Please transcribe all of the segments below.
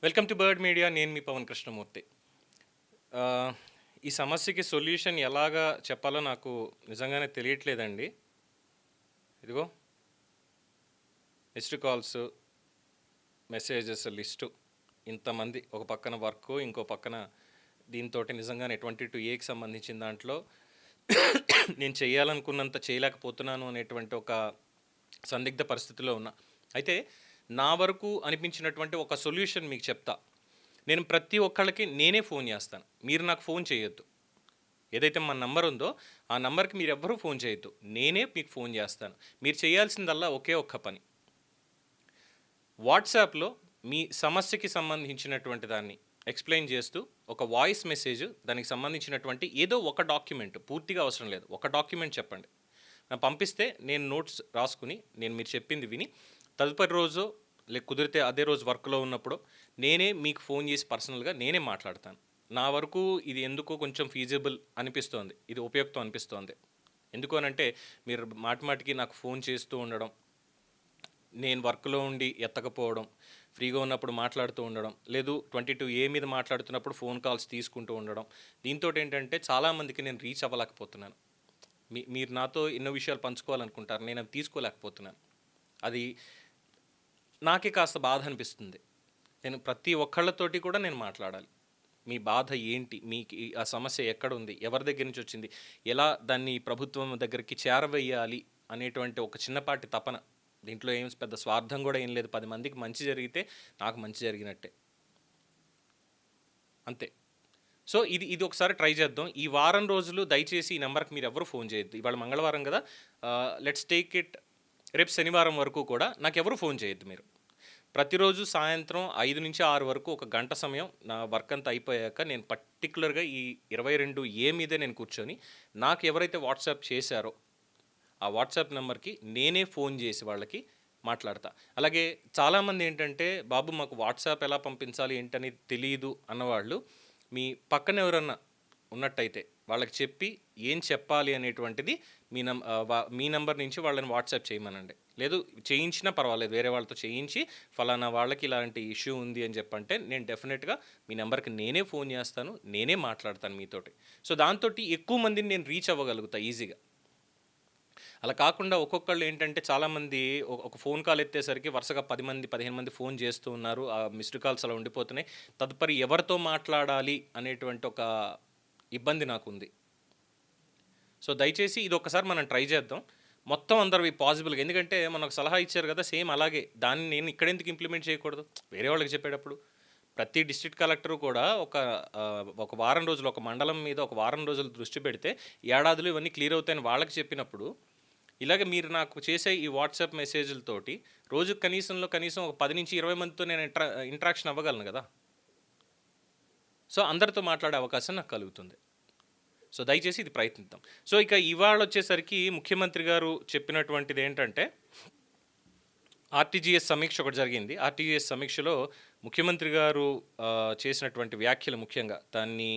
Welcome to bird media. నేను మీ పవన్ కృష్ణమూర్తి. ఆహ్, ఈ సమస్యకి సొల్యూషన్ ఎలాగా చెప్పాలో నాకు నిజంగానే తెలియట్లేదండి. ఇదిగో మిస్డ్ కాల్స్, మెసేజెస్ లిస్టు ఇంతమంది. ఒక పక్కన వర్కు, ఇంకో పక్కన దీంతోటి నిజంగానే 22A సంబంధించిన దాంట్లో నేను చేయాలనుకున్నంత చేయలేకపోతున్నాను అనేటువంటి ఒక సందిగ్ధ పరిస్థితిలో ఉన్నా. అయితే నా వరకు అనిపించినటువంటి ఒక సొల్యూషన్ మీకు చెప్తా. నేను ప్రతి ఒక్కళ్ళకి నేనే ఫోన్ చేస్తాను. మీరు నాకు ఫోన్ చేయొద్దు. ఏదైతే మన నంబర్ ఉందో ఆ నంబర్కి మీరు ఎవ్వరూ ఫోన్ చేయొద్దు. నేనే మీకు ఫోన్ చేస్తాను. మీరు చేయాల్సిందల్లా ఒకే ఒక్క పని. వాట్సాప్లో మీ సమస్యకి సంబంధించినటువంటి దాన్ని ఎక్స్ప్లెయిన్ చేస్తూ ఒక వాయిస్ మెసేజ్, దానికి సంబంధించినటువంటి ఏదో ఒక డాక్యుమెంట్, పూర్తిగా అవసరం లేదు, ఒక డాక్యుమెంట్ చెప్పండి. నాకు పంపిస్తే నేను నోట్స్ రాసుకుని నేను మీరు చెప్పింది విని తదుపరి రోజు కుదిరితే అదే రోజు వర్క్లో ఉన్నప్పుడు నేనే మీకు ఫోన్ చేసి పర్సనల్గా నేనే మాట్లాడతాను. నా వరకు ఇది ఎందుకో కొంచెం ఫీజిబుల్ అనిపిస్తోంది, ఇది ఉపయుక్తం అనిపిస్తోంది. ఎందుకు అనంటే మీరు మాటిమాటికి నాకు ఫోన్ చేస్తూ ఉండడం, నేను వర్క్లో ఉండి ఎత్తకపోవడం, ఫ్రీగా ఉన్నప్పుడు మాట్లాడుతూ ఉండడం, లేదు 22A మీద మాట్లాడుతున్నప్పుడు ఫోన్ కాల్స్ తీసుకుంటూ ఉండడం, దీంతో ఏంటంటే చాలామందికి నేను రీచ్ అవ్వలేకపోతున్నాను. మీరు నాతో ఎన్నో విషయాలు పంచుకోవాలనుకుంటారు, నేను అవి తీసుకోలేకపోతున్నాను. అది నాకే కాస్త బాధ అనిపిస్తుంది. నేను ప్రతి ఒక్కళ్ళతోటి కూడా నేను మాట్లాడాలి. మీ బాధ ఏంటి, మీకు ఆ సమస్య ఎక్కడుంది, ఎవరి దగ్గర నుంచి వచ్చింది, ఎలా దాన్ని ప్రభుత్వం దగ్గరికి చేరవేయాలి అనేటువంటి ఒక చిన్నపాటి తపన. దీంట్లో ఏం పెద్ద స్వార్థం కూడా ఏం లేదు. 10 మందికి మంచి జరిగితే నాకు మంచి జరిగినట్టే, అంతే. సో ఇది ఒకసారి ట్రై చేద్దాం. ఈ వారం రోజులు దయచేసి ఈ నెంబర్కి మీరు ఎవరు ఫోన్ చేయొద్దు. ఇవాళ మంగళవారం కదా, లెట్స్ టేక్ ఇట్, రేపు శనివారం వరకు కూడా నాకు ఎవరు ఫోన్ చేయొద్దు. మీరు ప్రతిరోజు సాయంత్రం 5 నుంచి 6 వరకు ఒక గంట సమయం నా వర్క్ అంతా అయిపోయాక నేను పర్టికులర్గా ఈ 22A మీదే నేను కూర్చొని నాకు ఎవరైతే వాట్సాప్ చేశారో ఆ వాట్సాప్ నెంబర్కి నేనే ఫోన్ చేసి వాళ్ళకి మాట్లాడతా. అలాగే చాలామంది ఏంటంటే, బాబు మాకు వాట్సాప్ ఎలా పంపించాలి ఏంటని తెలియదు అన్నవాళ్ళు మీ పక్కన ఎవరన్నా ఉన్నట్టయితే వాళ్ళకి చెప్పి ఏం చెప్పాలి అనేటువంటిది మీ నంబర్ నుంచి వాళ్ళని వాట్సాప్ చేయమనండి. లేదు చేయించినా పర్వాలేదు, వేరే వాళ్ళతో చేయించి ఫలానా వాళ్ళకి ఇలాంటి ఇష్యూ ఉంది అని చెప్పంటే నేను డెఫినెట్గా మీ నెంబర్కి నేనే ఫోన్ చేస్తాను, నేనే మాట్లాడతాను మీతోటి. సో దాంతో ఎక్కువ మందిని నేను రీచ్ అవ్వగలుగుతా ఈజీగా. అలా కాకుండా ఒక్కొక్కళ్ళు ఏంటంటే చాలామంది ఒక ఫోన్ కాల్ ఎత్తేసరికి వరుసగా 10 మంది 15 మంది ఫోన్ చేస్తూ ఉన్నారు. ఆ మిస్డ్ కాల్స్ అలా ఉండిపోతున్నాయి. తదుపరి ఎవరితో మాట్లాడాలి అనేటువంటి ఒక ఇబ్బంది నాకుంది. సో దయచేసి ఇది ఒక్కసారి మనం ట్రై చేద్దాం. మొత్తం అందరివి పాసిబుల్గా. ఎందుకంటే మనకు సలహా ఇచ్చారు కదా, సేమ్ అలాగే దాన్ని నేను ఇక్కడెందుకు ఇంప్లిమెంట్ చేయకూడదు వేరే వాళ్ళకి చెప్పేటప్పుడు. ప్రతి డిస్ట్రిక్ట్ కలెక్టరు కూడా ఒక వారం రోజులు, ఒక మండలం మీద ఒక వారం రోజులు దృష్టి పెడితే ఏడాదులు ఇవన్నీ క్లియర్ అవుతాయని వాళ్ళకి చెప్పినప్పుడు, ఇలాగ మీరు నాకు చేసే ఈ వాట్సాప్ మెసేజ్లతోటి రోజు కనీసం ఒక 10 నుంచి 20 మందితో నేను ఇంటరాక్షన్ అవ్వగలను కదా. సో అందరితో మాట్లాడే అవకాశం నాకు కలుగుతుంది. సో దయచేసి ఇది ప్రయత్నిద్దాం. సో ఇక ఇవాళ వచ్చేసరికి ముఖ్యమంత్రి గారు చెప్పినటువంటిది ఏంటంటే, ఆర్టీజీఎస్ సమీక్ష ఒకటి జరిగింది. ఆర్టీజీఎస్ సమీక్షలో ముఖ్యమంత్రి గారు చేసినటువంటి వ్యాఖ్యలు ముఖ్యంగా దాన్ని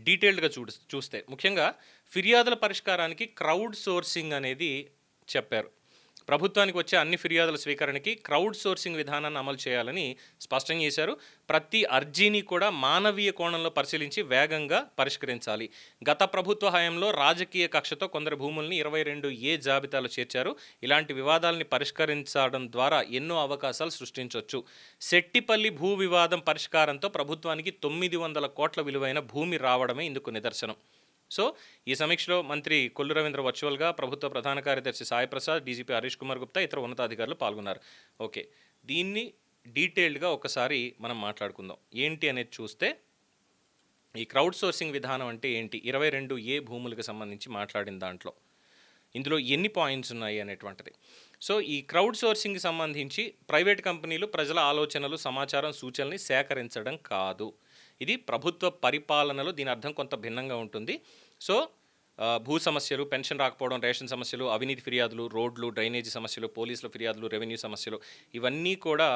డీటెయిల్డ్గా చూస్తే ముఖ్యంగా ఫిర్యాదుల పరిష్కారానికి క్రౌడ్ సోర్సింగ్ అనేది చెప్పారు. ప్రభుత్వానికి వచ్చే అన్ని ఫిర్యాదుల స్వీకరణకి క్రౌడ్ సోర్సింగ్ విధానాన్ని అమలు చేయాలని స్పష్టం చేశారు. ప్రతి అర్జీని కూడా మానవీయ కోణంలో పరిశీలించి వేగంగా పరిష్కరించాలి. గత ప్రభుత్వ హయాంలో రాజకీయ కక్షతో కొందరు భూముల్ని 22A జాబితాలో చేర్చారు. ఇలాంటి వివాదాలని పరిష్కరించడం ద్వారా ఎన్నో అవకాశాలు సృష్టించవచ్చు. శెట్టిపల్లి భూ వివాదం పరిష్కారంతో ప్రభుత్వానికి 900 కోట్ల విలువైన భూమి రావడమే ఇందుకు నిదర్శనం. సో ఈ సమీక్షలో మంత్రి కొల్లు రవీంద్ర వర్చువల్గా, ప్రభుత్వ ప్రధాన కార్యదర్శి సాయి ప్రసాద్, డీజీపీ హరీష్ కుమార్ గుప్తా, ఇతర ఉన్నతాధికారులు పాల్గొన్నారు. ఓకే, దీన్ని డీటెయిల్డ్గా ఒకసారి మనం మాట్లాడుకుందాం. ఏంటి అనేది చూస్తే, ఈ క్రౌడ్ సోర్సింగ్ విధానం అంటే ఏంటి, 22A భూములకు సంబంధించి మాట్లాడిన దాంట్లో ఇందులో ఎన్ని పాయింట్స్ ఉన్నాయి అనేటువంటిది. సో ఈ క్రౌడ్ సోర్సింగ్కి సంబంధించి ప్రైవేట్ కంపెనీలు ప్రజల ఆలోచనలు, సమాచారం, సూచనల్ని సేకరించడం కాదు. ఇది ప్రభుత్వ పరిపాలనలో దీని అర్థం కొంత భిన్నంగా ఉంటుంది. సో భూ సమస్యలు, పెన్షన్ రాకపోవడం, రేషన్ సమస్యలు, అవినీతి ఫిర్యాదులు, రోడ్లు, డ్రైనేజీ సమస్యలు, పోలీసుల ఫిర్యాదులు, రెవెన్యూ సమస్యలు, ఇవన్నీ కూడా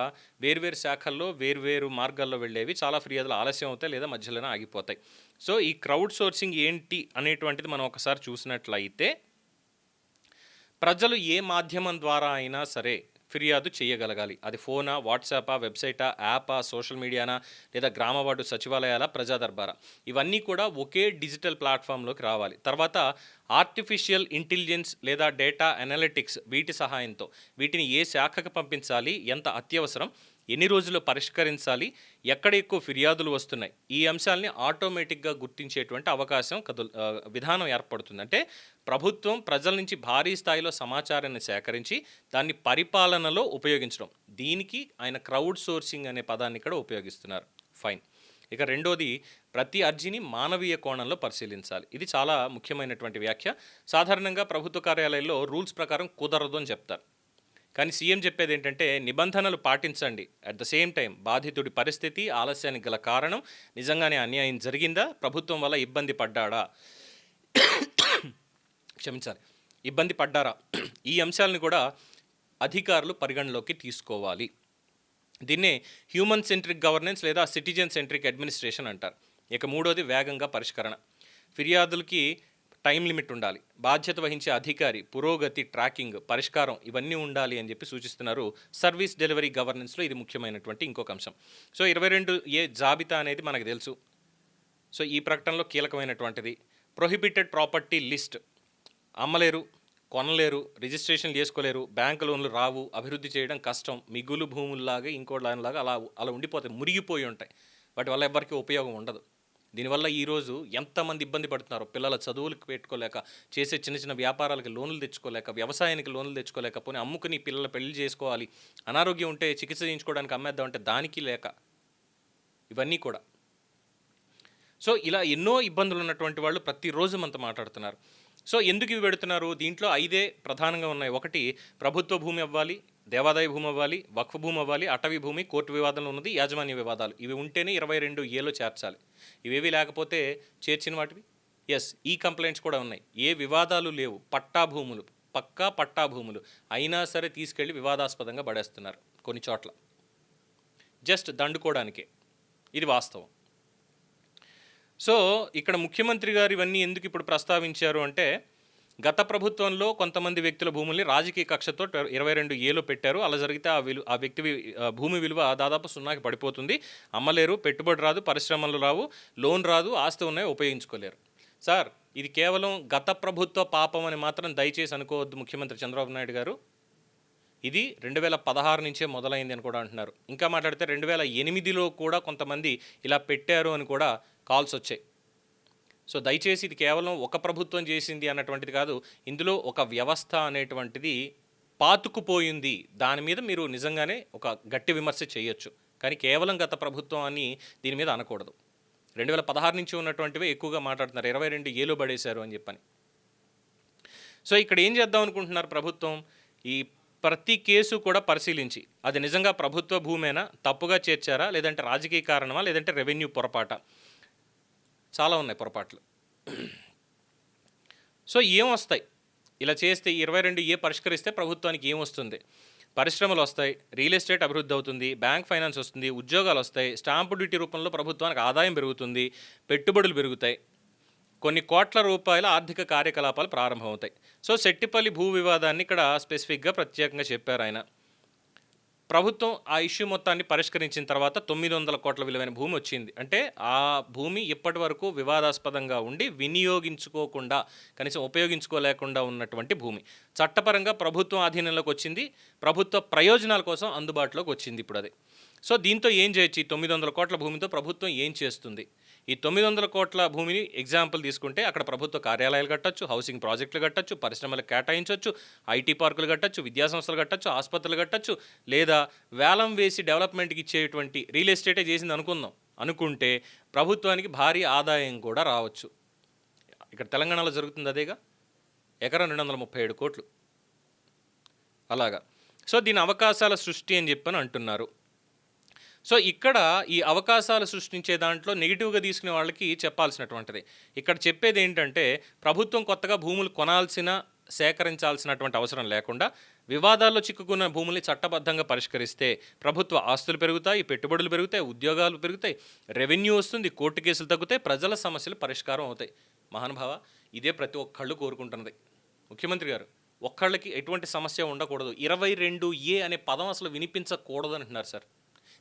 వేర్వేరు శాఖల్లో వేర్వేరు మార్గాల్లో వెళ్ళేవి. చాలా ఫిర్యాదులు ఆలస్యం అవుతాయి లేదా మధ్యలోనే ఆగిపోతాయి. సో ఈ క్రౌడ్ సోర్సింగ్ ఏంటి అనేటువంటిది మనం ఒకసారి చూసినట్లయితే, ప్రజలు ఏ మాధ్యమం ద్వారా అయినా సరే ఫిర్యాదు చేయగలగాలి. అది ఫోనా, వాట్సాపా, వెబ్‌సైటా, యాపా, సోషల్ మీడియానా, లేదా గ్రామ వార్డు సచివాలయాల, ప్రజా దర్బారా. ఇవన్నీ కూడా ఒకే డిజిటల్ ప్లాట్‌ఫామ్‌లోకి రావాలి. తర్వాత ఆర్టిఫిషియల్ ఇంటెలిజెన్స్ లేదా డేటా అనలిటిక్స్ వీటి సహాయంతో వీటిని ఏ శాఖకు పంపించాలి, ఎంత అత్యవసరం, ఎన్ని రోజుల్లో పరిష్కరించాలి, ఎక్కడ ఎక్కువ ఫిర్యాదులు వస్తున్నాయి, ఈ అంశాల్ని ఆటోమేటిక్‌గా గుర్తించేటువంటి అవకాశం విధానం ఏర్పడుతుంది. అంటే ప్రభుత్వం ప్రజల నుంచి భారీ స్థాయిలో సమాచారాన్ని సేకరించి దాన్ని పరిపాలనలో ఉపయోగించడం. దీనికి ఆయన క్రౌడ్ సోర్సింగ్ అనే పదాన్ని ఇక్కడ ఉపయోగిస్తున్నారు. ఫైన్. ఇక రెండోది, ప్రతి అర్జీని మానవీయ కోణంలో పరిశీలించాలి. ఇది చాలా ముఖ్యమైనటువంటి వ్యాఖ్య. సాధారణంగా ప్రభుత్వ కార్యాలయాల్లో రూల్స్ ప్రకారం కుదరదు అని చెప్తారు. కానీ సీఎం చెప్పేది ఏంటంటే నిబంధనలు పాటించండి. అట్ ద సేమ్ టైం బాధితుడి పరిస్థితి, ఆలస్యానికి గల కారణం, నిజంగానే అన్యాయం జరిగిందా, ప్రభుత్వం వల్ల ఇబ్బంది పడ్డాడా, క్షమించాలి, ఇబ్బంది పడ్డారా, ఈ అంశాలను కూడా అధికారులు పరిగణలోకి తీసుకోవాలి. దీన్నే హ్యూమన్ సెంట్రిక్ గవర్నెన్స్ లేదా సిటిజన్ సెంట్రిక్ అడ్మినిస్ట్రేషన్ అంటారు. ఇక మూడోది, వేగంగా పరిష్కరణ. ఫిర్యాదులకి టైం లిమిట్ ఉండాలి. బాధ్యత వహించే అధికారి, పురోగతి, ట్రాకింగ్, పరిష్కారం ఇవన్నీ ఉండాలి అని చెప్పి సూచిస్తున్నారు. సర్వీస్ డెలివరీ గవర్నెన్స్లో ఇది ముఖ్యమైనటువంటి ఇంకొక అంశం. సో 22A జాబితా అనేది మనకు తెలుసు. సో ఈ ప్రకటనలో కీలకమైనటువంటిది. Prohibited property list. అమ్మలేరు, కొనలేరు, రిజిస్ట్రేషన్ చేసుకోలేరు, బ్యాంకు లోన్లు రావు, అభివృద్ధి చేయడం కష్టం, మిగులు భూముల్లాగా ఇంకోలాగా అలా ఉండిపోతాయి, మురిగిపోయి ఉంటాయి. వాటి వల్ల ఎవరికి ఉపయోగం ఉండదు. దీనివల్ల ఈరోజు ఎంతమంది ఇబ్బంది పడుతున్నారో, పిల్లల చదువులకు పెట్టుకోలేక, చేసే చిన్న చిన్న వ్యాపారాలకి లోన్లు తెచ్చుకోలేక, వ్యవసాయానికి లోన్లు తెచ్చుకోలేక, పోనీ అమ్ముకుని పిల్లల పెళ్లి చేసుకోవాలి, అనారోగ్యం ఉంటే చికిత్స చేయించుకోవడానికి అమ్మేద్దామంటే దానికి లేక, ఇవన్నీ కూడా. సో ఇలా ఎన్నో ఇబ్బందులు ఉన్నటువంటి వాళ్ళు ప్రతిరోజు మనతో మాట్లాడుతున్నారు. సో ఎందుకు ఇవి పెడుతున్నారు? దీంట్లో 5 ప్రధానంగా ఉన్నాయి. ఒకటి, ప్రభుత్వ భూమి అవ్వాలి, దేవాదాయ భూమి అవ్వాలి, వక్ఫ్ భూమి అవ్వాలి, అటవీ భూమి, కోర్టు వివాదంలో ఉన్నది, యాజమాన్య వివాదాలు. ఇవి ఉంటేనే 22Aలో చేర్చాలి. ఇవేవి లేకపోతే చేర్చిన వాటివి ఈ కంప్లైంట్స్ కూడా ఉన్నాయి. ఏ వివాదాలు లేవు, పట్టా భూములు, పక్కా పట్టా భూములు అయినా సరే తీసుకెళ్ళి వివాదాస్పదంగా పడేస్తున్నారు కొన్ని చోట్ల, జస్ట్ దండుకోవడానికే. ఇది వాస్తవం. సో ఇక్కడ ముఖ్యమంత్రి గారు ఇవన్నీ ఎందుకు ఇప్పుడు ప్రస్తావించారు అంటే, గత ప్రభుత్వంలో కొంతమంది వ్యక్తుల భూముల్ని రాజకీయ కక్షతో 22Aలో పెట్టారు. అలా జరిగితే ఆ వ్యక్తి భూమి విలువ దాదాపు 0కి పడిపోతుంది. అమ్మలేరు, పెట్టుబడి రాదు, పరిశ్రమలు రావు, లోన్ రాదు, ఆస్తి ఉన్నాయి, ఉపయోగించుకోలేరు. సార్, ఇది కేవలం గత ప్రభుత్వ పాపం అని మాత్రం దయచేసి అనుకోవద్దు ముఖ్యమంత్రి చంద్రబాబు నాయుడు గారు. ఇది 2016 నుంచే మొదలైంది అని కూడా అంటున్నారు. ఇంకా మాట్లాడితే 2008లో కూడా కొంతమంది ఇలా పెట్టారు అని కూడా కాల్స్ వచ్చాయి. సో దయచేసి ఇది కేవలం ఒక ప్రభుత్వం చేసింది అన్నటువంటిది కాదు. ఇందులో ఒక వ్యవస్థ అనేటువంటిది పాతుకుపోయింది. దాని మీద మీరు నిజంగానే ఒక గట్టి విమర్శ చేయొచ్చు. కానీ కేవలం గత ప్రభుత్వం అని దీని మీద అనకూడదు. 2016 నుంచి ఉన్నటువంటివే ఎక్కువగా మాట్లాడుతున్నారు. 22Aలో పడేశారు అని చెప్పని. సో ఇక్కడ ఏం చేద్దాం అనుకుంటున్నారు ప్రభుత్వం? ఈ ప్రతి కేసు కూడా పరిశీలించి అది నిజంగా ప్రభుత్వ భూమేనా, తప్పుగా చేర్చారా, లేదంటే రాజకీయ కారణమా, లేదంటే రెవెన్యూ పొరపాట, చాలా ఉన్నాయి పొరపాట్లు. సో ఏమొస్తాయి ఇలా చేస్తే? 22A పరిష్కరిస్తే ప్రభుత్వానికి ఏమొస్తుంది? పరిశ్రమలు వస్తాయి, రియల్ ఎస్టేట్ అభివృద్ధి అవుతుంది, బ్యాంక్ ఫైనాన్స్ వస్తుంది, ఉద్యోగాలు వస్తాయి, స్టాంపు డ్యూటీ రూపంలో ప్రభుత్వానికి ఆదాయం పెరుగుతుంది, పెట్టుబడులు పెరుగుతాయి, కొన్ని కోట్ల రూపాయల ఆర్థిక కార్యకలాపాలు ప్రారంభమవుతాయి. సో సెట్టిపల్లి భూ వివాదాన్ని ఇక్కడ స్పెసిఫిక్గా ప్రత్యేకంగా చెప్పారు ఆయన. ప్రభుత్వం ఆ ఇష్యూ మొత్తాన్ని పరిష్కరించిన తర్వాత 900 కోట్ల విలువైన భూమి వచ్చింది. అంటే ఆ భూమి ఇప్పటి వరకు వివాదాస్పదంగా ఉండి వినియోగించుకోకుండా, కనీసం ఉపయోగించుకోలేకుండా ఉన్నటువంటి భూమి చట్టపరంగా ప్రభుత్వం ఆధీనంలోకి వచ్చింది, ప్రభుత్వ ప్రయోజనాల కోసం అందుబాటులోకి వచ్చింది ఇప్పుడు అది. సో దీంతో ఏం చేయొచ్చు? 900 కోట్ల భూమితో ప్రభుత్వం ఏం చేస్తుంది? ఈ 900 కోట్ల భూమిని ఎగ్జాంపుల్ తీసుకుంటే అక్కడ ప్రభుత్వ కార్యాలయాలు కట్టచ్చు, హౌసింగ్ ప్రాజెక్టులు కట్టచ్చు, పరిశ్రమలకు కేటాయించవచ్చు, ఐటీ పార్కులు కట్టచ్చు, విద్యాసంస్థలు కట్టచ్చు, ఆసుపత్రులు కట్టచ్చు, లేదా వేలం వేసి డెవలప్మెంట్కి ఇచ్చేటువంటి రియల్ ఎస్టేటే చేసింది అనుకుంటే ప్రభుత్వానికి భారీ ఆదాయం కూడా రావచ్చు. ఇక్కడ తెలంగాణలో జరుగుతుంది అదేగా, ఎకరం 237 కోట్లు అలాగా. సో దీని అవకాశాల సృష్టి అని చెప్పని అంటున్నారు. సో ఇక్కడ ఈ అవకాశాలు సృష్టించే దాంట్లో నెగిటివ్గా తీసుకునే వాళ్ళకి చెప్పాల్సినటువంటిది. ఇక్కడ చెప్పేది ఏంటంటే, ప్రభుత్వం కొత్తగా భూములు కొనాల్సిన, సేకరించాల్సినటువంటి అవసరం లేకుండా వివాదాల్లో చిక్కుకున్న భూముల్ని చట్టబద్ధంగా పరిష్కరిస్తే ప్రభుత్వ ఆస్తులు పెరుగుతాయి, పెట్టుబడులు పెరుగుతాయి, ఉద్యోగాలు పెరుగుతాయి, రెవెన్యూ వస్తుంది, కోర్టు కేసులు తగ్గుతాయి, ప్రజల సమస్యలు పరిష్కారం అవుతాయి. మహానుభావ, ఇదే ప్రతి ఒక్కళ్ళు కోరుకుంటున్నది. ముఖ్యమంత్రి గారు ఒక్కళ్ళకి ఎటువంటి సమస్య ఉండకూడదు. 22A అనే పదం అసలు వినిపించకూడదు అంటున్నారు సార్.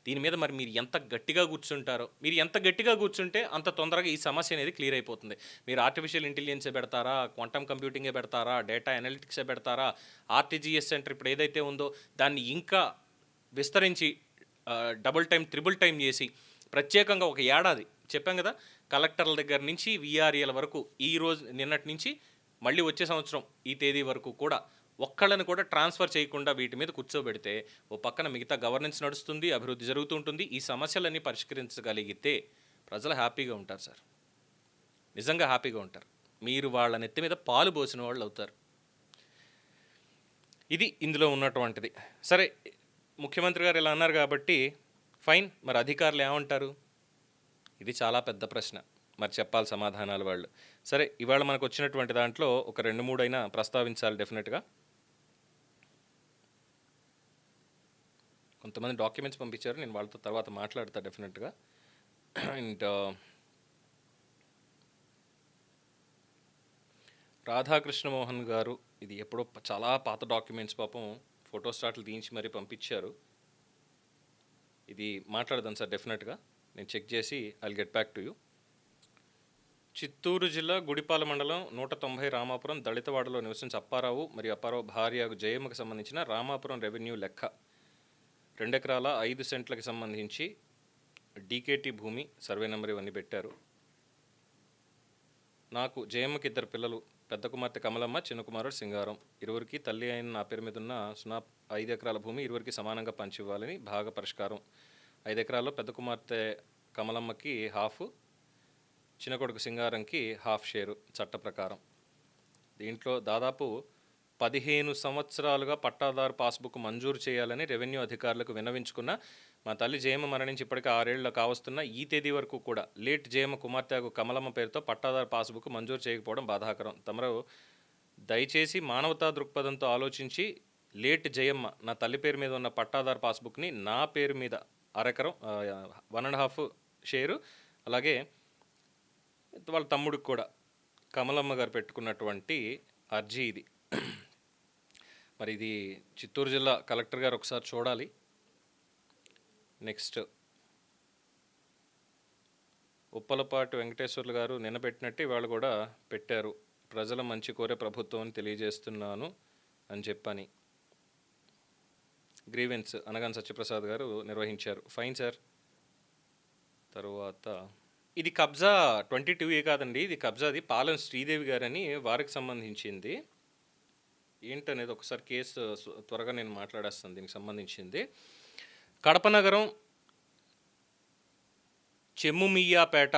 దీని మీద మరి మీరు ఎంత గట్టిగా కూర్చుంటారో, మీరు ఎంత గట్టిగా కూర్చుంటే అంత తొందరగా ఈ సమస్య అనేది క్లియర్ అయిపోతుంది. మీరు ఆర్టిఫిషియల్ ఇంటెలిజెన్సే పెడతారా, క్వాంటమ్ కంప్యూటింగే పెడతారా, డేటా అనలిటిక్సే పెడతారా, ఆర్టీజీఎస్ సెంటర్ ఇప్పుడు ఏదైతే ఉందో దాన్ని ఇంకా విస్తరించి డబుల్ టైం, త్రిబుల్ టైం చేసి ప్రత్యేకంగా ఒక ఏడాది చెప్పాం కదా, కలెక్టర్ల దగ్గర నుంచి వీఆర్ఏల వరకు ఈ రోజు నిన్నటి నుంచి మళ్ళీ వచ్చే సంవత్సరం ఈ తేదీ వరకు కూడా ఒక్కళ్ళని కూడా ట్రాన్స్ఫర్ చేయకుండా వీటి మీద కూర్చోబెడితే ఓ పక్కన మిగతా గవర్నెన్స్ నడుస్తుంది, అభివృద్ధి జరుగుతుంటుంది. ఈ సమస్యలన్నీ పరిష్కరించగలిగితే ప్రజలు హ్యాపీగా ఉంటారు సార్, నిజంగా హ్యాపీగా ఉంటారు. మీరు వాళ్ళ నెత్తి మీద పాలు పోసిన వాళ్ళు అవుతారు. ఇది ఇందులో ఉన్నటువంటిది. సరే, ముఖ్యమంత్రి గారు ఇలా అన్నారు కాబట్టి ఫైన్, మరి అధికారులు ఏమంటారు? ఇది చాలా పెద్ద ప్రశ్న, మరి చెప్పాలి సమాధానాలు వాళ్ళు. సరే, ఇవాళ మనకు వచ్చినటువంటి దాంట్లో ఒక 2-3 అయినా ప్రస్తావించాలి డెఫినెట్గా. కొంతమంది డాక్యుమెంట్స్ పంపించారు, నేను వాళ్ళతో తర్వాత మాట్లాడతా డెఫినెట్గా. అండ్ రాధాకృష్ణ మోహన్ గారు ఇది ఎప్పుడో చాలా పాత డాక్యుమెంట్స్, పాపం ఫోటో స్టాట్లు తీయించి మరీ పంపించారు. ఇది మాట్లాడదాం సార్ డెఫినెట్గా, నేను చెక్ చేసి I'll get back to you. Chittoor జిల్లా గుడిపాల మండలం 190 రామాపురం దళితవాడలో నివసించే అప్పారావు మరియు అప్పారావు భార్య జయమ్మకు సంబంధించిన రామాపురం రెవెన్యూ లెక్క 2 ఎకరాల 5 సెంట్లకి సంబంధించి డీకేటీ భూమి, సర్వే నెంబర్ ఇవన్నీ పెట్టారు. నాకు జయమ్మకి 2 పిల్లలు, పెద్ద కుమార్తె కమలమ్మ, చిన్న కుమారుడు సింగారం. ఇరువురికి తల్లి అయిన నా పేరు మీద ఉన్న 5 ఎకరాల భూమి ఇరువురికి సమానంగా పంచివ్వాలని భాగ పరిష్కారం. 5 ఎకరాల్లో పెద్ద కుమార్తె కమలమ్మకి హాఫ్, చిన్న కొడుకు సింగారంకి హాఫ్ షేరు చట్ట ప్రకారం. దీంట్లో దాదాపు 15 సంవత్సరాలుగా పట్టాదారు పాస్బుక్ మంజూరు చేయాలని రెవెన్యూ అధికారులకు విన్నవించుకున్న మా తల్లి జయమ్మ మరణించి ఇప్పటికీ 6 ఏళ్ళు కావస్తున్న ఈ తేదీ వరకు కూడా లేట్ జయమ్మ కుమార్తెకు కమలమ్మ పేరుతో పట్టాదారు పాస్బుక్ మంజూరు చేయకపోవడం బాధాకరం. తమరు దయచేసి మానవతా దృక్పథంతో ఆలోచించి లేట్ జయమ్మ నా తల్లి పేరు మీద ఉన్న పట్టాదారు పాస్బుక్ని నా పేరు మీద 1/2 ఎకరం 1.5 షేరు, అలాగే వాళ్ళ తమ్ముడికి కూడా కమలమ్మ గారు పెట్టుకున్నటువంటి అర్జీ ఇది. మరి ఇది చిత్తూరు జిల్లా కలెక్టర్ గారు ఒకసారి చూడాలి. నెక్స్ట్ ఉప్పలపాటి వెంకటేశ్వర్లు గారు నిన్న పెట్టినట్టు ఇవాళ కూడా పెట్టారు. ప్రజల మంచి కోరే ప్రభుత్వం అని తెలియజేస్తున్నాను అని చెప్పని గ్రీవెన్స్ అనగాని సత్యప్రసాద్ గారు నిర్వహించారు. Fine sir. తరువాత ఇది కబ్జా 22A కాదండి, ఇది కబ్జాది పాలెం శ్రీదేవి గారని వారికి సంబంధించింది. ఏంటనేది ఒకసారి కేసు త్వరగా నేను మాట్లాడేస్తాను. దీనికి సంబంధించింది కడప నగరం చెమ్ముమియ్యాపేట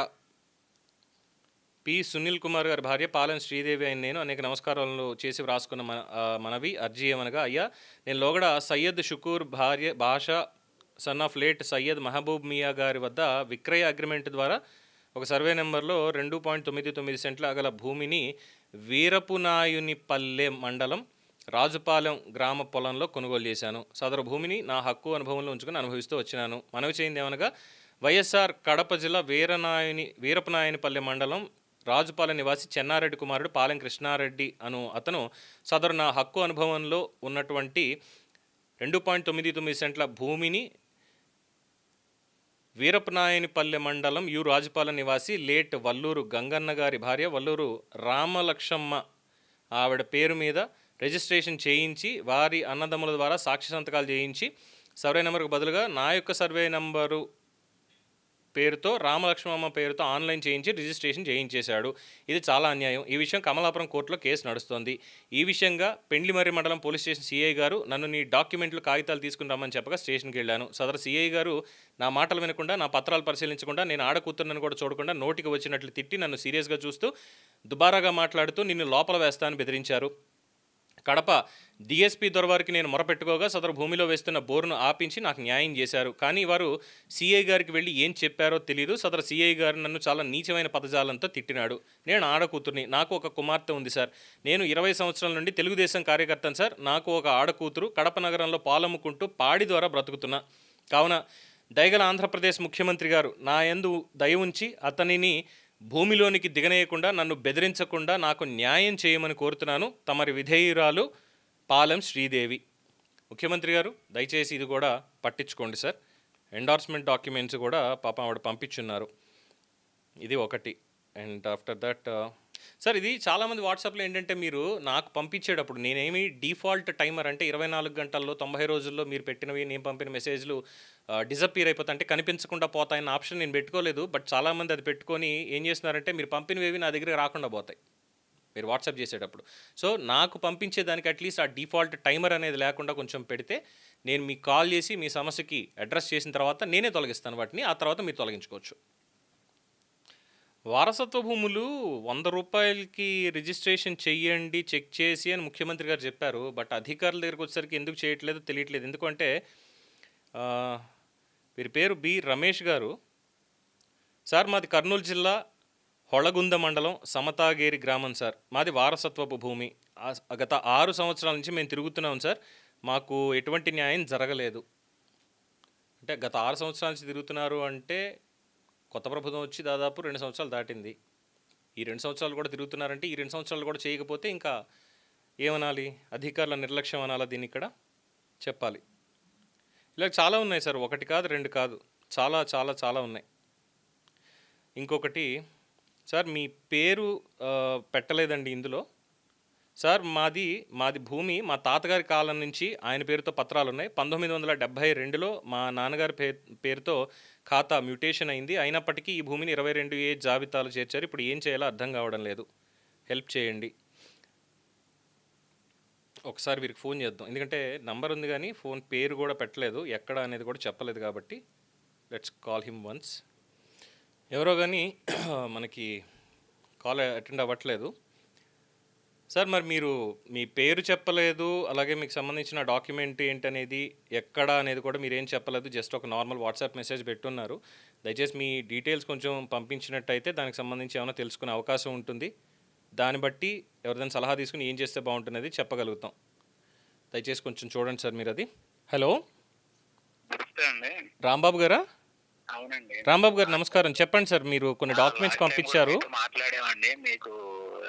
పి సునీల్ కుమార్ గారి భార్య పాలెం శ్రీదేవి అయిన నేను అనేక నమస్కారాలు చేసి వ్రాసుకున్న మనవి అర్జీ ఏమనగా, అయ్యా నేను లోగడ సయ్యద్ షుకూర్ భార్య Basha son of late Syed Mahboob Miya గారి వద్ద విక్రయ అగ్రిమెంట్ ద్వారా ఒక సర్వే నెంబర్లో 2.99 సెంట్ల గల భూమిని వీరపునాయునిపల్లె మండలం రాజుపాలెం గ్రామ పొలంలో కొనుగోలు చేశాను. సదరు భూమిని నా హక్కు అనుభవంలో ఉంచుకుని అనుభవిస్తూ వచ్చినాను. మనవి చేయింది ఏమనగా, వైఎస్ఆర్ కడప జిల్లా వీరపునాయునిపల్లె మండలం రాజుపాలెం నివాసి చెన్నారెడ్డి కుమారుడు పాలెం కృష్ణారెడ్డి అతను సదరు నా హక్కు అనుభవంలో ఉన్నటువంటి 2.99 సెంట్ల భూమిని వీరపనాయనిపల్లె మండలం రాజుపాలెం నివాసి లేట్ వల్లూరు గంగన్న గారి భార్య వల్లూరు రామలక్ష్మమ్మ ఆవిడ పేరు మీద రిజిస్ట్రేషన్ చేయించి వారి అన్నదమ్ముల ద్వారా సాక్షి సంతకాలు చేయించి సర్వే నెంబర్కు బదులుగా నా యొక్క సర్వే నెంబరు పేరుతో రామలక్ష్మమ్మ పేరుతో ఆన్లైన్ చేయించి రిజిస్ట్రేషన్ చేయించేశాడు. ఇది చాలా అన్యాయం. ఈ విషయం కమలాపురం కోర్టులో కేసు నడుస్తోంది. ఈ విషయంగా పెండ్లిమర్రి మండలం పోలీస్ స్టేషన్ సిఐ గారు నన్ను నీ డాక్యుమెంట్లు కాగితాలు తీసుకుని రమ్మని చెప్పగా స్టేషన్కి వెళ్ళాను. సదరు సిఐ గారు నా మాటలు వినకుండా, నా పత్రాలు పరిశీలించకుండా, నేను ఆడకూతురునని కూడా చూడకుండా నోటికి వచ్చినట్లు తిట్టి నన్ను సీరియస్గా చూస్తూ దుబారాగా మాట్లాడుతూ నిన్ను లోపల వేస్తానని బెదిరించారు. కడప డిఎస్పీ దొరవారికి నేను మొరపెట్టుకోగా సదరు భూమిలో వేస్తున్న బోరును ఆపించి నాకు న్యాయం చేశారు. కానీ వారు సిఐ గారికి వెళ్ళి ఏం చెప్పారో తెలియదు. సదరు సిఐ గారు నన్ను చాలా నీచమైన పదజాలంతో తిట్టినాడు. నేను ఆడకూతుర్ని, నాకు ఒక కుమార్తె ఉంది సార్. నేను 20 సంవత్సరాల నుండి తెలుగుదేశం కార్యకర్తను సార్. నాకు ఒక ఆడకూతురు, కడప నగరంలో పాలమ్ముకుంటూ పాడి ద్వారా బ్రతుకుతున్నా. కావున దయగల ఆంధ్రప్రదేశ్ ముఖ్యమంత్రి గారు నా యందు దయ ఉంచి అతనిని భూమిలోనికి దిగనేయకుండా, నన్ను బెదిరించకుండా నాకు న్యాయం చేయమని కోరుతున్నాను. తమరి విధేయురాలు పాలెం శ్రీదేవి. ముఖ్యమంత్రి గారు దయచేసి ఇది కూడా పట్టించుకోండి సార్. ఎండార్స్మెంట్ డాక్యుమెంట్స్ కూడా పాపం ఆవిడ పంపించున్నారు. ఇది ఒకటి. అండ్ ఆఫ్టర్ దట్ సార్, ఇది చాలామంది వాట్సాప్లో ఏంటంటే మీరు నాకు పంపించేటప్పుడు నేనేమి డిఫాల్ట్ టైమర్ అంటే 24 గంటల్లో 90 రోజుల్లో మీరు పెట్టినవి నేను పంపిన మెసేజ్లు డిసప్పీర్ అయిపోతాయి, అంటే కనిపించకుండా పోతాయన్న ఆప్షన్ నేను పెట్టుకోలేదు. బట్ చాలామంది అది పెట్టుకొని ఏం చేస్తున్నారంటే మీరు పంపినవి నా దగ్గర రాకుండా పోతాయి మీరు వాట్సాప్ చేసేటప్పుడు. సో నాకు పంపించేదానికి అట్లీస్ట్ ఆ డిఫాల్ట్ టైమర్ అనేది లేకుండా కొంచెం పెడితే నేను మీకు కాల్ చేసి మీ సమస్యకి అడ్రస్ చేసిన తర్వాత నేనే తొలగిస్తాను వాటిని. ఆ తర్వాత మీరు తొలగించుకోవచ్చు. వారసత్వ భూములు 100 రూపాయలకి రిజిస్ట్రేషన్ చెయ్యండి చెక్ చేసి అని ముఖ్యమంత్రి గారు చెప్పారు. బట్ అధికారుల దగ్గరికి వచ్చేసరికి ఎందుకు చేయట్లేదో తెలియట్లేదు. ఎందుకంటే ఆ, వీరి పేరు బి రమేష్ గారు. సార్ మాది కర్నూలు జిల్లా హొళగుంద మండలం సమతాగేరి గ్రామం సార్. మాది వారసత్వపు భూమి. గత 6 సంవత్సరాల నుంచి మేము తిరుగుతున్నాం సార్. మాకు ఎటువంటి న్యాయం జరగలేదు. అంటే గత 6 సంవత్సరాల నుంచి తిరుగుతున్నారు అంటే కొత్త ప్రభుత్వం వచ్చి దాదాపు 2 సంవత్సరాలు దాటింది. ఈ 2 సంవత్సరాలు కూడా తిరుగుతున్నారంటే ఈ 2 సంవత్సరాలు కూడా చేయకపోతే ఇంకా ఏమనాలి? అధికారుల నిర్లక్ష్యం అనాలా దీన్ని ఇక్కడ చెప్పాలి. ఇలా చాలా ఉన్నాయి సార్. ఒకటి కాదు, 2 కాదు, చాలా చాలా చాలా ఉన్నాయి. ఇంకొకటి సార్, మీ పేరు పెట్టలేదండి ఇందులో. సార్ మాది భూమి మా తాతగారి కాలం నుంచి ఆయన పేరుతో పత్రాలు ఉన్నాయి. 1972లో మా నాన్నగారి పేరుతో ఖాతా మ్యూటేషన్ అయింది. అయినప్పటికీ ఈ భూమిని 22A జాబితాలు చేర్చారు. ఇప్పుడు ఏం చేయాలో అర్థం కావడం లేదు, హెల్ప్ చేయండి. ఒకసారి వీరికి ఫోన్ చేద్దాం, ఎందుకంటే నంబర్ ఉంది కానీ ఫోన్ పేరు కూడా పెట్టలేదు, ఎక్కడ అనేది కూడా చెప్పలేదు. కాబట్టి లెట్స్ కాల్ హిమ్ వన్స్. ఎవరో కానీ మనకి కాల్ అటెండ్ అవ్వట్లేదు. సార్ మరి మీరు మీ పేరు చెప్పలేదు, అలాగే మీకు సంబంధించిన డాక్యుమెంట్ ఏంటనేది ఎక్కడ అనేది కూడా మీరేం చెప్పలేదు. జస్ట్ ఒక నార్మల్ వాట్సాప్ మెసేజ్ పెట్టున్నారు. దయచేసి మీ డీటెయిల్స్ కొంచెం పంపించినట్టయితే దానికి సంబంధించి ఏమైనా తెలుసుకునే అవకాశం ఉంటుంది. దాన్ని బట్టి ఎవరిదైనా సలహా తీసుకుని ఏం చేస్తే బాగుంటున్నది చెప్పగలుగుతాం. దయచేసి కొంచెం చూడండి సార్ మీరు అది. హలో, రాంబాబు గారా? అవునండి. రాంబాబు గారు నమస్కారం. చెప్పండి సార్, మీరు కొన్ని డాక్యుమెంట్స్ పంపించారు. మాట్లాడామండి, మీకు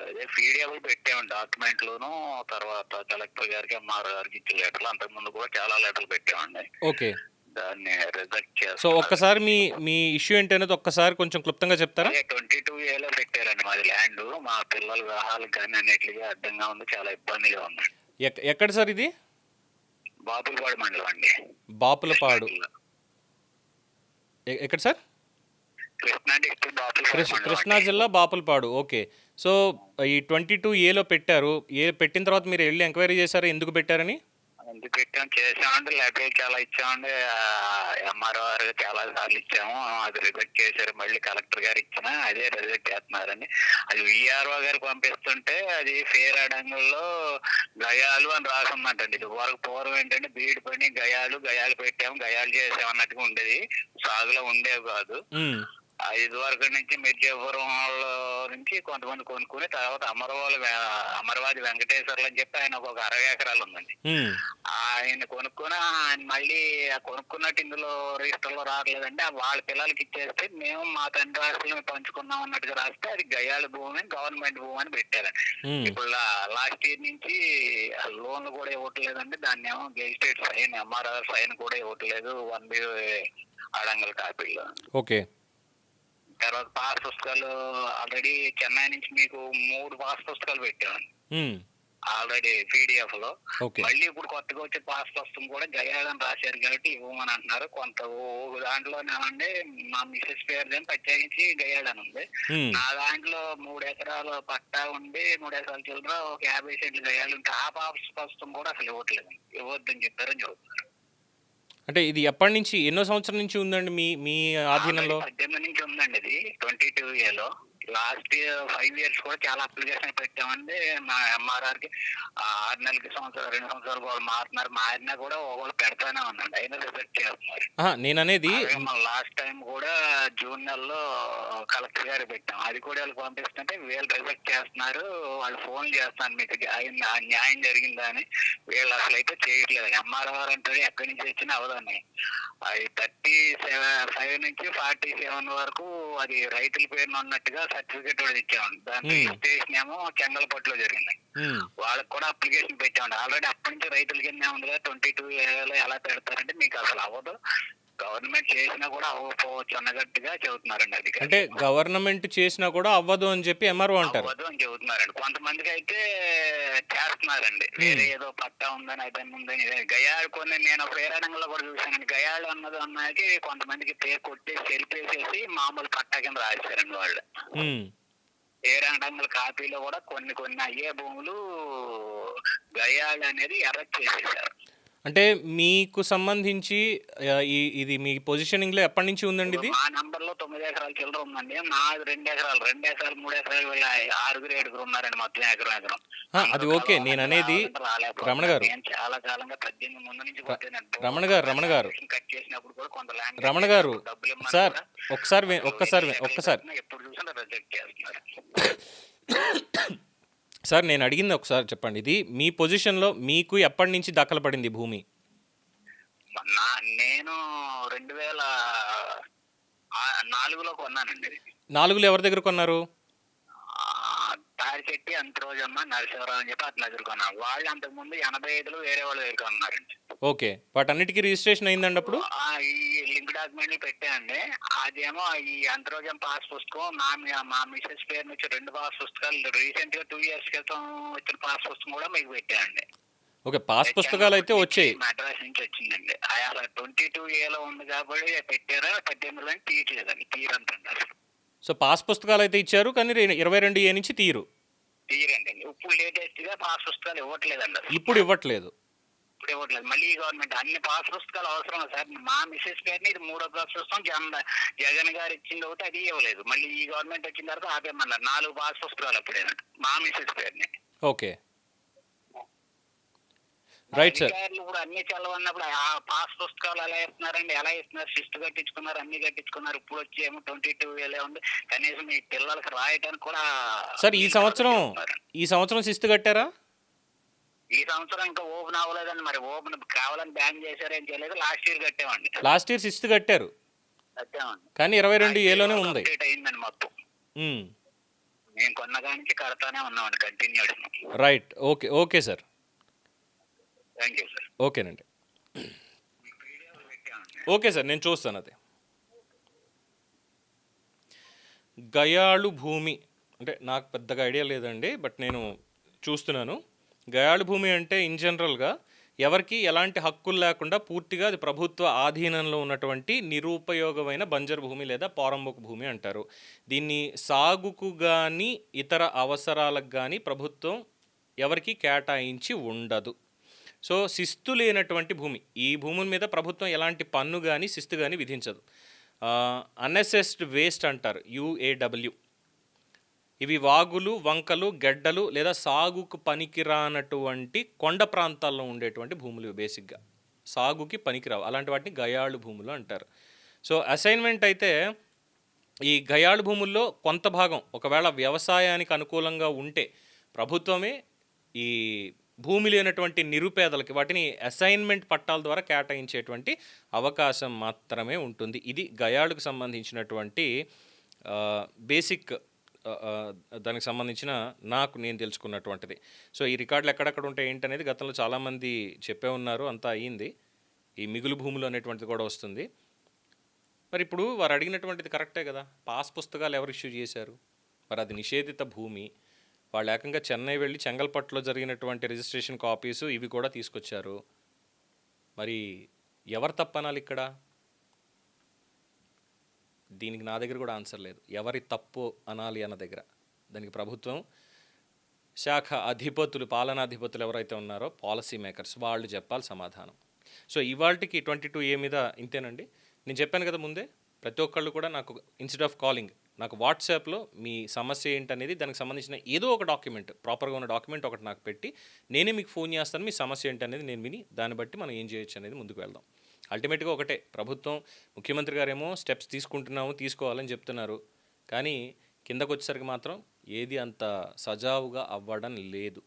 అదే పీడిఎఫ్ పెట్టాము డాక్యుమెంట్లోను. తర్వాత కలెక్టర్ గారికి, ఎంఆర్ గారికి ఇచ్చిన లెటర్లు, అంతకుముందు కూడా చాలా లెటర్లు పెట్టామండి. ఓకే, దాన్ని రిజెక్ట్ సో చేస్తాం. ఒక్కసారి మీ మీ ఇష్యూ ఏంటనేది ఒక్కసారి కొంచెం క్లుప్తంగా చెప్తారా? 22A పెట్టారండి మాది ల్యాండ్. మా పిల్లల వివాహాలకు కానీ అన్నిటికీ అడ్డంగా ఉంది, చాలా ఇబ్బందిగా ఉంది. ఎక్కడ సార్ ఇది? బాపులపాడు మండలం అండి. బాపులపాడు ఎక్కడ సార్? కృష్ణా డిస్ట్రిక్ట్ బాపులపాడు కృష్ణా జిల్లా బాపులపాడు. ఓకే, సో ఈ 22Aలో పెట్టారు. పెట్టిన తర్వాత మీరు వెళ్ళి ఎంక్వైరీ చేశారు ఎందుకు పెట్టారని? ఎందుకు పెట్టాం, చేసామంటే లెటర్లు చాలా ఇచ్చామండి. ఎంఆర్ఓ గారికి చాలా సార్లు ఇచ్చాము, అది రిజెక్ట్ చేశారు. మళ్ళీ కలెక్టర్ గారు ఇచ్చిన అదే రిజెక్ట్ చేస్తున్నారని. అది విఆర్ఓ గారికి పంపిస్తుంటే అది ఫేర్ అడంగుల్లో గయాలు అని రాసిందంటండి. ఇది వరకు పూర్వం ఏంటంటే బీడి పని గయాలు పెట్టాము, గయాలు చేసాము అన్నట్టుగా ఉండేది, సాగులో ఉండేవి కాదు. ఇది వరకు నుంచి మిర్జాపురం నుంచి కొంతమంది కొనుక్కుని తర్వాత అమరవాది వెంకటేశ్వర్లు అని చెప్పి ఆయన ఒక 60 ఎకరాలు ఉందండి. ఆయన కొనుక్కుని ఆయన మళ్ళీ కొనుక్కున్నట్టు ఇందులో రిజిస్టర్ లో రావట్లేదంటే వాళ్ళ పిల్లలకి ఇచ్చేస్తే మేము మా తండ్రి ఆస్తులను పంచుకున్నాం అన్నట్టుగా రాస్తే అది గయాల భూమి, గవర్నమెంట్ భూమి అని పెట్టారండి. ఇప్పుడు లాస్ట్ ఇయర్ నుంచి లోన్లు కూడా ఇవ్వట్లేదండి. దాన్ని ఏమో గెజిటెడ్ సైన్, ఎంఆర్ఆర్ సైన్ కూడా ఇవ్వట్లేదు 1B అడంగల్ కాపీలో. ఓకే, తర్వాత పాస్ పుస్తకాలు ఆల్రెడీ చెన్నై నుంచి మీకు 3 పాస్ పుస్తకాలు పెట్టామండి ఆల్రెడీ పీడిఎఫ్ లో. మళ్ళీ ఇప్పుడు కొత్తగా వచ్చే పాస్ పుస్తకం కూడా గయాలని రాశారు కాబట్టి ఇవ్వమని అంటున్నారు. కొంత దాంట్లోనేమండి మా మిసెస్ పేరు ప్రత్యేకించి గయాలని ఉంది. నా దాంట్లో 3 ఎకరాలు పట్టా ఉండి 3 ఎకరాల చిల్లర ఒక 50 సెంట్లు గయాలు ఉంటే ఆ పాస్ పుస్తకం కూడా అసలు ఇవ్వట్లేదు, ఇవ్వద్దని చెప్పారని చెబుతున్నారు. అంటే ఇది ఎప్పటి నుంచి, ఎన్నో సంవత్సరం నుంచి ఉందండి మీ మీ ఆధీనంలో? 18 నుంచి ఉందండి ఇది 22Aలో. లాస్ట్ 5 years కూడా చాలా అప్లికేషన్ పెట్టామండి. మా ఎంఆర్ఆర్కి 6 నెలలకి 2 సంవత్సరాలు వాళ్ళు మారుతున్నారు. మారినా కూడా ఒకళ్ళు పెడతానే ఉందండి, అయినా రిజెక్ట్ చేస్తున్నారు. నేను అనేది లాస్ట్ టైం కూడా జూన్ నెలలో కలెక్టర్ గారు పెట్టాం, అది కూడా వాళ్ళు పంపిస్తుంటే వీళ్ళు రిజెక్ట్ చేస్తున్నారు. వాళ్ళు ఫోన్ చేస్తాను మీకు న్యాయం జరిగిందా అని. వీళ్ళు అసలు అయితే చేయట్లేదు. ఎంఆర్ఆర్ అంటే ఎక్కడి నుంచి వచ్చినా అవదని. అది 35 నుంచి 47 వరకు అది రైతుల పేరున ఉన్నట్టుగా సర్టిఫికేట్ కూడా ఇచ్చామండి. దాని రిజిస్ట్రేషన్ ఏమో చెంగల్పట్టులో జరిగింది. వాళ్ళకి కూడా అప్లికేషన్ పెట్టామండి. ఆల్రెడీ అప్పటి నుంచి రైతుల కింద ఉంది 22A ఎలా పెడతారంటే మీకు అసలు అవ్వదు, గవర్నమెంట్ చేసినా కూడా అవ్వకపోవచ్చు అన్నగట్టుగా చెబుతున్నారండి అధికారులు. అంటే గవర్నమెంట్ చేసినా కూడా అవ్వదు అని చెప్పి ఎంఆర్ఓ అంటారు. అవ్వదు అని చెబుతున్నారండి. కొంతమందికి అయితే చేస్తున్నారండి, వేరే ఏదో పట్టా ఉందని అదని ఉందని. గయాలు కొన్ని నేను అప్పుడు ఏరాడంలో కూడా చూశానండి, గయాలు అన్నది అన్నది కొంతమందికి పేరు కొట్టేసి చెరిపేసేసి మామూలు పట్టా కింద రాశారండి వాళ్ళు. ఏరాడంగుల కాపీలో కూడా కొన్ని అయ్యే భూములు గయాలు అనేది ఎర్రట్ చేసేసారు. అంటే మీకు సంబంధించి ఇది మీ పొజిషనింగ్ లో ఎప్పటి నుంచి ఉందండి ఇది? మా నంబర్ లో 9 ఎకరాల చిల్లర ఉందండి. నాది 2 ఎకరాలు 3 ఎకరాలు వీళ్ళ 6 ఉన్నారండి, మొత్తం ఎకరం. అది ఓకే. నేను అనేది రమణ గారు, చాలా కాలంగా 18 ముందు నుంచి రమణ గారు కట్ చేసినప్పుడు కూడా కొంత ల్యాండ్ రమణ గారు సార్ ఒక్కసారి ఎప్పుడు చూసినా రిజెక్ట్ చేస్తున్నారు. సార్ నేను అడిగింది ఒకసారి చెప్పండి, ఇది మీ పొజిషన్లో మీకు ఎప్పటి నుంచి దక్కలు పడింది భూమి? నేను 2004లో కొన్నానండి. 4లో ఎవరి దగ్గర కొన్నారు? తాడిచెట్టి, అంతరోజమ్మ, నరసింహరావు అని చెప్పి అతని దగ్గర కొన్నాను. వాళ్ళు అంతకు ముందు 85లో వేరే వాళ్ళ దగ్గర కొన్నారండి. ఓకే, వాటన్నిటికీ రిజిస్ట్రేషన్ అయిందండి అప్పుడు? ఈ లింక్ డాక్యుమెంట్లు పెట్టానండి. అదేమో ఈ అంతరోజం పాస్ పుస్తకం మా మిసెస్ పేరు నుంచి 2 పాస్ పుస్తకాలు రీసెంట్ గా 2 years క్రితం వచ్చిన పాస్ పుస్తకం కూడా మీకు పెట్టానండి. ఓకే, పాస్ పుస్తకాలు అయితే వచ్చాయి. మద్రాస్ నుంచి వచ్చిందండి. అలా 22Aలో ఉంది కాబట్టి పెట్టారా, 18లో తీయట్లేదండి, తీరంటున్నారు. సో పాస్ పుస్తకాలు అయితే ఇచ్చారు కానీ 22A నుంచి తీరండి. ఇప్పుడు లేటెస్ట్ గా పాస్ పుస్తకాలు ఇవ్వట్లేదండి. ఇప్పుడు ఇవ్వట్లేదు. మళ్ళీ ఈ గవర్నమెంట్ అన్ని పాస్ పుస్తకాలు అవసరం సార్. మా మిసెస్ పేరుని ఇది 3వ పాస్ పుస్తకం జగన్ గారు ఇచ్చింది ఒకటి, అది ఇవ్వలేదు. మళ్ళీ ఈ గవర్నమెంట్ వచ్చిన తర్వాత ఆపేమన్నారు. 4 పాస్ పుస్తకాలు అప్పుడేనా మా మిసెస్ పేరుని. Okay right sir. ఇప్పుడు అన్ని చల్లవన్నప్పుడు ఆ పాస్ పుస్తకాలు ఎలా ఇస్తున్నారు, శిస్తు కట్టించుకున్నారు, అన్ని కట్టించుకున్నారు. ఇప్పుడు వచ్చి ఏమో 22A ఉంది. కనీసం మీ పిల్లలకి రాయడానికి కూడా సార్ ఈ సంవత్సరం శిస్తు కట్టారా? ఈ సంవత్సరం ఇంకా ఓపెన్ అవ్వలేదండి. మరి ఓపెన్ కావాలని బ్యాన్ చేశారేం చేయలేదు. లాస్ట్ ఇయర్ కట్టామండి. లాస్ట్ ఇయర్ శిస్తు కట్టారు కానీ 22Aలోనే ఉంది. అయిందండి మొత్తం. నేను కొన్న కానించి కడతానే ఉన్నామండి, continuation. Right, okay sir. Thank you sir. ఓకేనండి. ఓకే సార్, నేను చూస్తాను. అది గయాళు భూమి అంటే నాకు పెద్దగా ఐడియా లేదండి, బట్ నేను చూస్తున్నాను. గయాళు భూమి అంటే ఇన్ జనరల్గా ఎవరికి ఎలాంటి హక్కులు లేకుండా పూర్తిగా అది ప్రభుత్వ ఆధీనంలో ఉన్నటువంటి నిరుపయోగమైన బంజరు భూమి లేదా పోరంబోకు భూమి అంటారు. దీన్ని సాగుకు కానీ ఇతర అవసరాలకు కానీ ప్రభుత్వం ఎవరికి కేటాయించి ఉండదు. సో శిస్తు లేనటువంటి భూమి, ఈ భూముల మీద ప్రభుత్వం ఎలాంటి పన్ను కానీ శిస్తు కానీ విధించదు. అన్అసెస్డ్ వేస్ట్ అంటారు, UAW. ఇవి వాగులు, వంకలు, గెడ్డలు లేదా సాగుకు పనికిరానటువంటి కొండ ప్రాంతాల్లో ఉండేటువంటి భూములు. బేసిక్గా సాగుకి పనికిరావు, అలాంటి వాటిని గయాళు భూములు అంటారు. సో అసైన్మెంట్ అయితే ఈ గయాళు భూముల్లో కొంత భాగం ఒకవేళ వ్యవసాయానికి అనుకూలంగా ఉంటే ప్రభుత్వమే ఈ భూమి లేనటువంటి నిరుపేదలకి వాటిని అసైన్మెంట్ పట్టాల ద్వారా కేటాయించేటువంటి అవకాశం మాత్రమే ఉంటుంది. ఇది గయాళుకు సంబంధించినటువంటి బేసిక్ దానికి సంబంధించిన నేను తెలుసుకున్నటువంటిది. సో ఈ రికార్డులు ఎక్కడెక్కడ ఉంటాయి ఏంటనేది గతంలో చాలామంది చెప్పే ఉన్నారు, అంతా అయ్యింది. ఈ మిగులు భూములు అనేటువంటిది కూడా వస్తుంది. మరి ఇప్పుడు వారు అడిగినటువంటిది కరెక్టే కదా, పాస్ పుస్తకాలు ఎవరు ఇష్యూ చేశారు? మరి అది నిషేధిత భూమి. వాళ్ళు ఏకంగా చెన్నై వెళ్ళి చెంగల్పట్టులో జరిగినటువంటి రిజిస్ట్రేషన్ కాపీసు ఇవి కూడా తీసుకొచ్చారు. మరి ఎవరు తప్పనాలి ఇక్కడ? దీనికి నా దగ్గర కూడా ఆన్సర్ లేదు. ఎవరి తప్పు అనాలి అన్న దగ్గర దానికి ప్రభుత్వం శాఖ అధిపతులు, పాలనాధిపతులు ఎవరైతే ఉన్నారో పాలసీ మేకర్స్, వాళ్ళు చెప్పాలి సమాధానం. సో ఇవాళకి 22A మీద ఇంతేనండి. నేను చెప్పాను కదా ముందే, ప్రతి ఒక్కళ్ళు కూడా నాకు ఇన్స్టెడ్ ఆఫ్ కాలింగ్ నాకు వాట్సాప్లో మీ సమస్య ఏంటనేది దానికి సంబంధించిన ఏదో ఒక డాక్యుమెంట్, ప్రాపర్గా ఉన్న డాక్యుమెంట్ ఒకటి నాకు పెట్టి నేనే మీకు ఫోన్ చేస్తాను. మీ సమస్య ఏంటనేది నేను విని దాన్ని బట్టి మనం ఏం చేయొచ్చు అనేది ముందుకు వెళ్దాం. అల్టిమేట్గా ఒకటే, ప్రభుత్వం, ముఖ్యమంత్రి గారేమో స్టెప్స్ తీసుకోవాలని చెప్తున్నారు, కానీ కిందకు వచ్చేసరికి మాత్రం ఏది అంత సజావుగా అవ్వడం లేదు.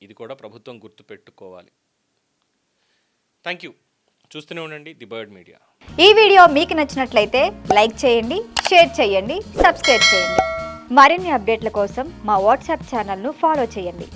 ఇది కూడా ప్రభుత్వం గుర్తుపెట్టుకోవాలి. Thank you. చూస్తూనే ఉండండి ది బర్డ్ మీడియా. ఈ వీడియో మీకు నచ్చినట్లయితే లైక్ చేయండి, షేర్ చేయండి, సబ్స్క్రైబ్ చేయండి. మరిన్ని అప్డేట్ల కోసం మా వాట్సాప్ ఛానల్ను ఫాలో చేయండి.